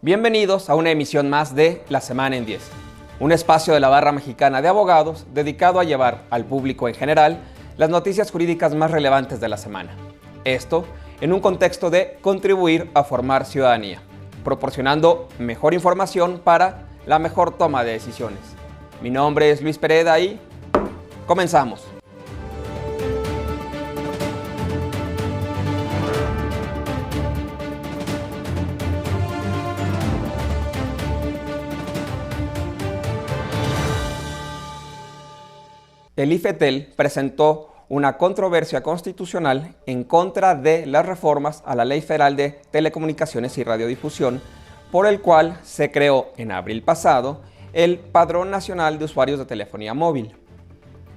Bienvenidos a una emisión más de La Semana en 10, un espacio de la Barra Mexicana de Abogados dedicado a llevar al público en general las noticias jurídicas más relevantes de la semana. Esto en un contexto de contribuir a formar ciudadanía, proporcionando mejor información para la mejor toma de decisiones. Mi nombre es Luis Pereda y comenzamos. El IFETEL presentó una controversia constitucional en contra de las reformas a la Ley Federal de Telecomunicaciones y Radiodifusión, por el cual se creó en abril pasado el Padrón Nacional de Usuarios de Telefonía Móvil.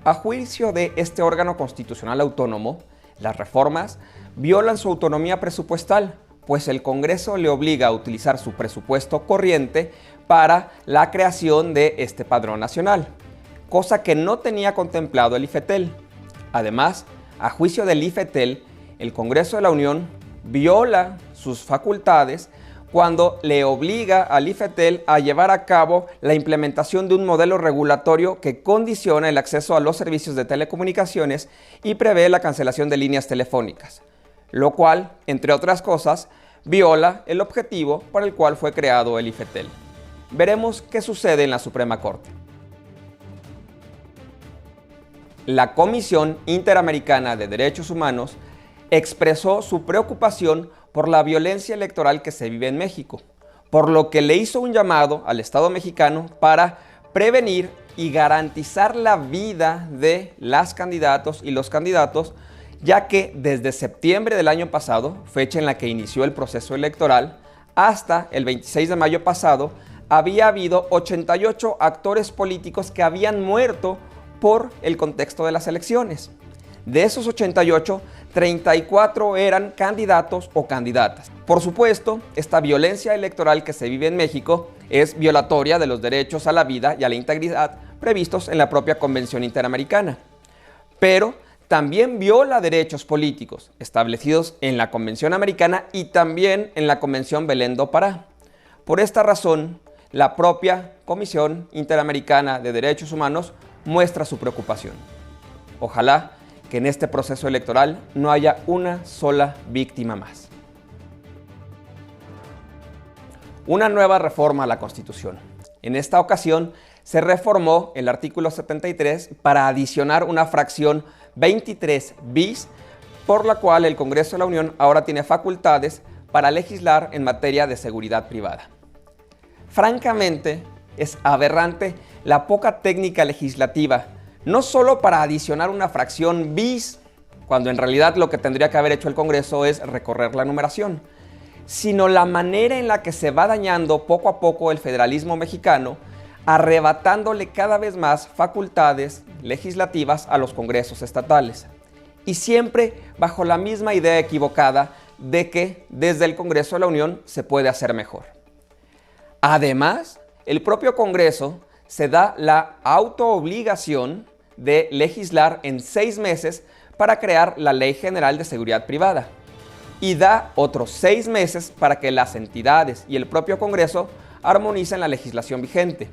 A juicio de este órgano constitucional autónomo, las reformas violan su autonomía presupuestal, pues el Congreso le obliga a utilizar su presupuesto corriente para la creación de este Padrón Nacional, cosa que no tenía contemplado el IFETEL. Además, a juicio del IFETEL, el Congreso de la Unión viola sus facultades cuando le obliga al IFETEL a llevar a cabo la implementación de un modelo regulatorio que condiciona el acceso a los servicios de telecomunicaciones y prevé la cancelación de líneas telefónicas, lo cual, entre otras cosas, viola el objetivo para el cual fue creado el IFETEL. Veremos qué sucede en la Suprema Corte. La Comisión Interamericana de Derechos Humanos expresó su preocupación por la violencia electoral que se vive en México, por lo que le hizo un llamado al Estado mexicano para prevenir y garantizar la vida de las candidatos y los candidatos, ya que desde septiembre del año pasado, fecha en la que inició el proceso electoral, hasta el 26 de mayo pasado, había habido 88 actores políticos que habían muerto por el contexto de las elecciones. De esos 88, 34 eran candidatos o candidatas. Por supuesto, esta violencia electoral que se vive en México es violatoria de los derechos a la vida y a la integridad previstos en la propia Convención Interamericana, pero también viola derechos políticos establecidos en la Convención Americana y también en la Convención Belén do Pará. Por esta razón, la propia Comisión Interamericana de Derechos Humanos muestra su preocupación. Ojalá que en este proceso electoral no haya una sola víctima más. Una nueva reforma a la Constitución. En esta ocasión se reformó el artículo 73 para adicionar una fracción 23 bis, por la cual el Congreso de la Unión ahora tiene facultades para legislar en materia de seguridad privada. Francamente, es aberrante la poca técnica legislativa, no solo para adicionar una fracción bis, cuando en realidad lo que tendría que haber hecho el Congreso es recorrer la numeración, sino la manera en la que se va dañando poco a poco el federalismo mexicano, arrebatándole cada vez más facultades legislativas a los congresos estatales. Y siempre bajo la misma idea equivocada de que desde el Congreso de la Unión se puede hacer mejor. Además, el propio Congreso se da la autoobligación de legislar en 6 meses para crear la Ley General de Seguridad Privada y da otros 6 meses para que las entidades y el propio Congreso armonicen la legislación vigente.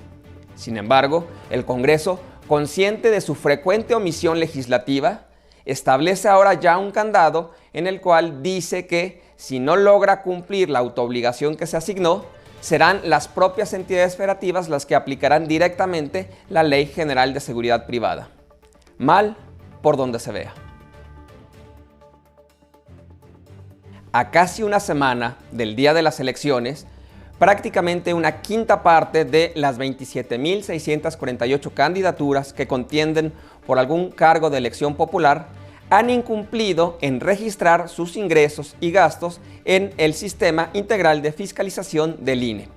Sin embargo, el Congreso, consciente de su frecuente omisión legislativa, establece ahora ya un candado en el cual dice que si no logra cumplir la autoobligación que se asignó, serán las propias entidades federativas las que aplicarán directamente la Ley General de Seguridad Privada. Mal por donde se vea. A casi una semana del día de las elecciones, prácticamente una quinta parte de las 27.648 candidaturas que contienden por algún cargo de elección popular han incumplido en registrar sus ingresos y gastos en el Sistema Integral de Fiscalización del INE.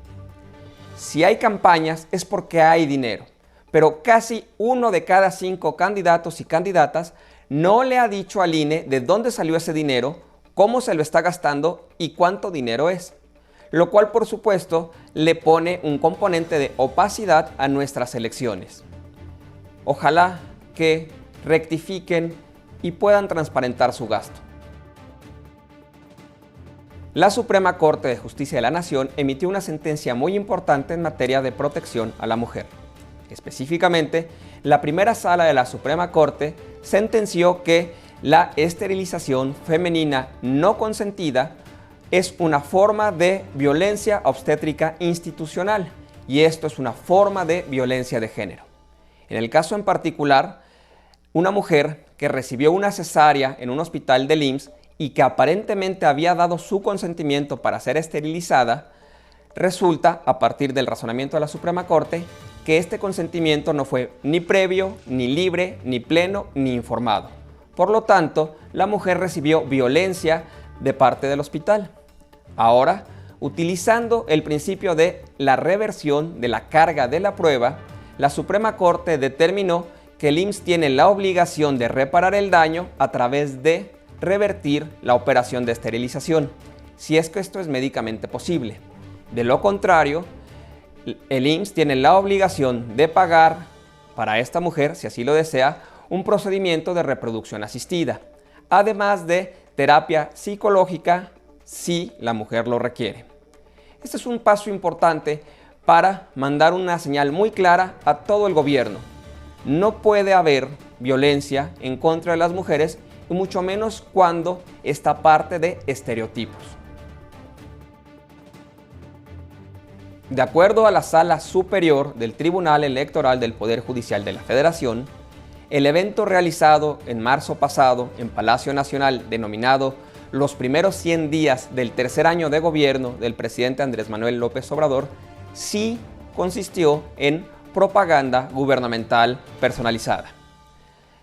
Si hay campañas es porque hay dinero, pero casi 1 de cada 5 candidatos y candidatas no le ha dicho al INE de dónde salió ese dinero, cómo se lo está gastando y cuánto dinero es, lo cual por supuesto le pone un componente de opacidad a nuestras elecciones. Ojalá que rectifiquen y puedan transparentar su gasto. La Suprema Corte de Justicia de la Nación emitió una sentencia muy importante en materia de protección a la mujer. Específicamente, la primera sala de la Suprema Corte sentenció que la esterilización femenina no consentida es una forma de violencia obstétrica institucional y esto es una forma de violencia de género. En el caso en particular, una mujer que recibió una cesárea en un hospital del IMSS y que aparentemente había dado su consentimiento para ser esterilizada, resulta, a partir del razonamiento de la Suprema Corte, que este consentimiento no fue ni previo, ni libre, ni pleno, ni informado. Por lo tanto, la mujer recibió violencia de parte del hospital. Ahora, utilizando el principio de la reversión de la carga de la prueba, la Suprema Corte determinó que el IMSS tiene la obligación de reparar el daño a través de revertir la operación de esterilización, si es que esto es médicamente posible. De lo contrario, el IMSS tiene la obligación de pagar para esta mujer, si así lo desea, un procedimiento de reproducción asistida, además de terapia psicológica si la mujer lo requiere. Este es un paso importante para mandar una señal muy clara a todo el gobierno. No puede haber violencia en contra de las mujeres, y mucho menos cuando esta parte de estereotipos. De acuerdo a la Sala Superior del Tribunal Electoral del Poder Judicial de la Federación, el evento realizado en marzo pasado en Palacio Nacional, denominado Los primeros 100 días del tercer año de gobierno del presidente Andrés Manuel López Obrador, sí consistió en propaganda gubernamental personalizada.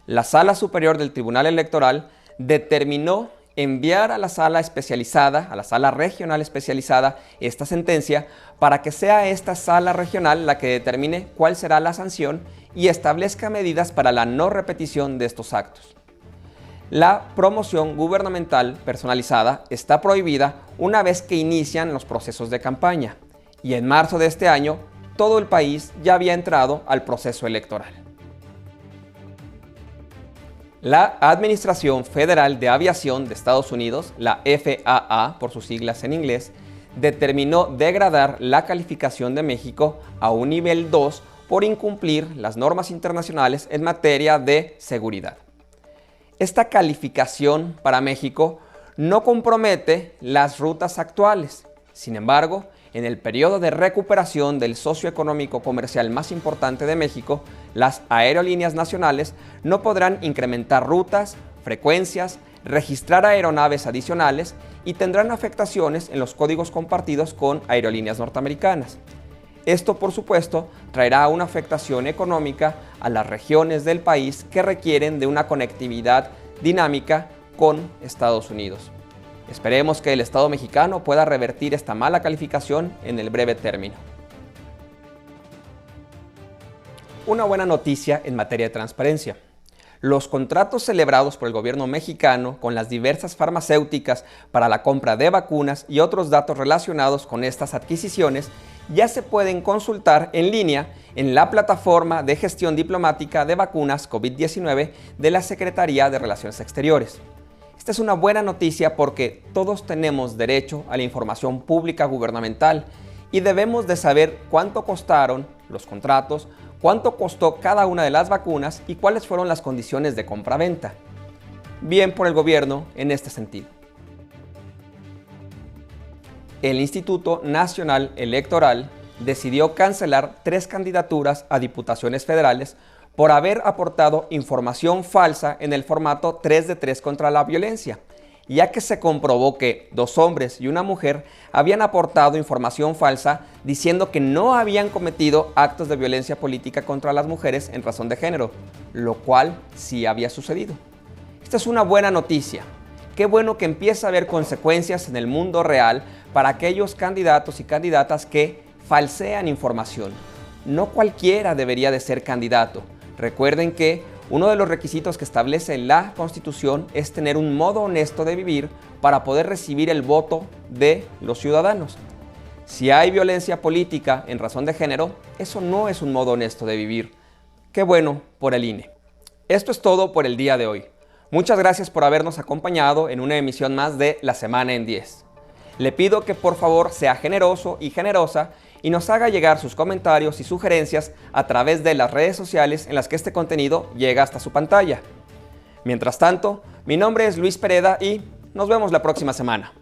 La Sala Superior del Tribunal Electoral determinó enviar a la sala especializada, a la sala regional especializada, esta sentencia para que sea esta sala regional la que determine cuál será la sanción y establezca medidas para la no repetición de estos actos. La promoción gubernamental personalizada está prohibida una vez que inician los procesos de campaña y en marzo de este año todo el país ya había entrado al proceso electoral. La Administración Federal de Aviación de Estados Unidos, la FAA por sus siglas en inglés, determinó degradar la calificación de México a un nivel 2 por incumplir las normas internacionales en materia de seguridad. Esta calificación para México no compromete las rutas actuales. Sin embargo, en el periodo de recuperación del socioeconómico comercial más importante de México, las aerolíneas nacionales no podrán incrementar rutas, frecuencias, registrar aeronaves adicionales y tendrán afectaciones en los códigos compartidos con aerolíneas norteamericanas. Esto, por supuesto, traerá una afectación económica a las regiones del país que requieren de una conectividad dinámica con Estados Unidos. Esperemos que el Estado mexicano pueda revertir esta mala calificación en el breve término. Una buena noticia en materia de transparencia. Los contratos celebrados por el gobierno mexicano con las diversas farmacéuticas para la compra de vacunas y otros datos relacionados con estas adquisiciones ya se pueden consultar en línea en la plataforma de gestión diplomática de vacunas COVID-19 de la Secretaría de Relaciones Exteriores. Esta es una buena noticia porque todos tenemos derecho a la información pública gubernamental y debemos de saber cuánto costaron los contratos, cuánto costó cada una de las vacunas y cuáles fueron las condiciones de compra-venta. Bien por el gobierno en este sentido. El Instituto Nacional Electoral decidió cancelar 3 candidaturas a diputaciones federales por haber aportado información falsa en el formato 3 de 3 contra la violencia, ya que se comprobó que 2 hombres y una mujer habían aportado información falsa diciendo que no habían cometido actos de violencia política contra las mujeres en razón de género, lo cual sí había sucedido. Esta es una buena noticia. Qué bueno que empieza a haber consecuencias en el mundo real para aquellos candidatos y candidatas que falsean información. No cualquiera debería de ser candidato. Recuerden que uno de los requisitos que establece la Constitución es tener un modo honesto de vivir para poder recibir el voto de los ciudadanos. Si hay violencia política en razón de género, eso no es un modo honesto de vivir. Qué bueno por el INE. Esto es todo por el día de hoy. Muchas gracias por habernos acompañado en una emisión más de La Semana en 10. Le pido que por favor sea generoso y generosa y nos haga llegar sus comentarios y sugerencias a través de las redes sociales en las que este contenido llega hasta su pantalla. Mientras tanto, mi nombre es Luis Pereda y nos vemos la próxima semana.